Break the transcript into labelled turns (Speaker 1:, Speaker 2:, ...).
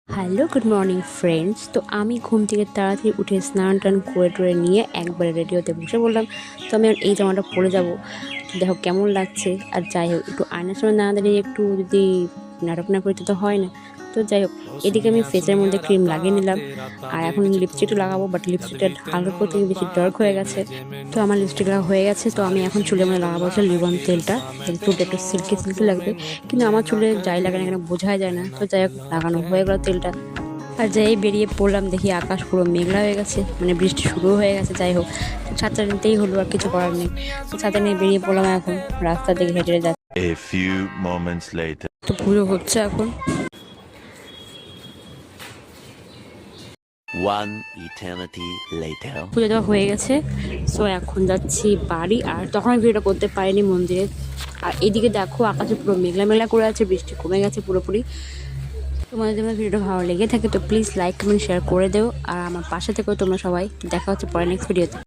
Speaker 1: Hello, good morning friends. তো আমি ঘুম থেকে তাড়াতাড়ি উঠে স্নান টান করে টরে নিয়ে একবারে রেডি হতে বসে বললাম। তো আমি আর এই জামাটা পরে যাব, দেখো কেমন লাগছে। আর যাই হোক, একটু আয়নার সামনে না দাঁড়িয়ে একটু যদি নাটক না করতে তো হয় না। তো যাই হোক, এদিকে আমি ফেসের মধ্যে ক্রিম লাগিয়ে নিলাম, আর এখন লিপস্টিকটা লাগাবো, বাট লিপস্টিকটা হালকা থেকে বেশি ডার্ক হয়ে গেছে। তো আমার লিপস্টিক লাগা হয়ে গেছে। তো আমি এখন চুলের মধ্যে লাগাবো হচ্ছে লিবন তেলটা, চুলটা একটু সিল্কি সিল্কি লাগবে। কিন্তু আমার চুলে যাই লাগে না কেন বোঝাই যায় না। তো যাই হোক, লাগানো হয়ে গেল তেলটা। আর যাই বেরিয়ে পড়লাম, দেখি আকাশ পুরো মেঘলা হয়ে গেছে, মানে বৃষ্টি শুরু হয়ে গেছে। যাই হোক, ছাতা নিতেই হলো, আর কিছু করার নেই। তো ছাতা নিয়ে বেরিয়ে পড়লাম, এখন রাস্তা থেকে হেঁটে যাচ্ছে।
Speaker 2: A few moments later.
Speaker 1: তো পুজো হচ্ছে এখন।
Speaker 2: One eternity later.
Speaker 1: পুজো দেওয়া হয়ে গেছে। সো এখন যাচ্ছি বাড়ি, আর তখন আমি ভিডিওটা করতে পারিনি মন্দিরে। আর এদিকে দেখো, আকাশে পুরো মেঘলা মেঘলা করে আছে, বৃষ্টি কমে গেছে পুরোপুরি। তোমাদের যদি আমার ভিডিওটা ভালো লেগে থাকে তো প্লিজ লাইক কমেন্ট শেয়ার করে দেও, আর আমার পাশে থেকেও তোমরা সবাই। দেখা হচ্ছে পরে নেক্সট ভিডিওতে।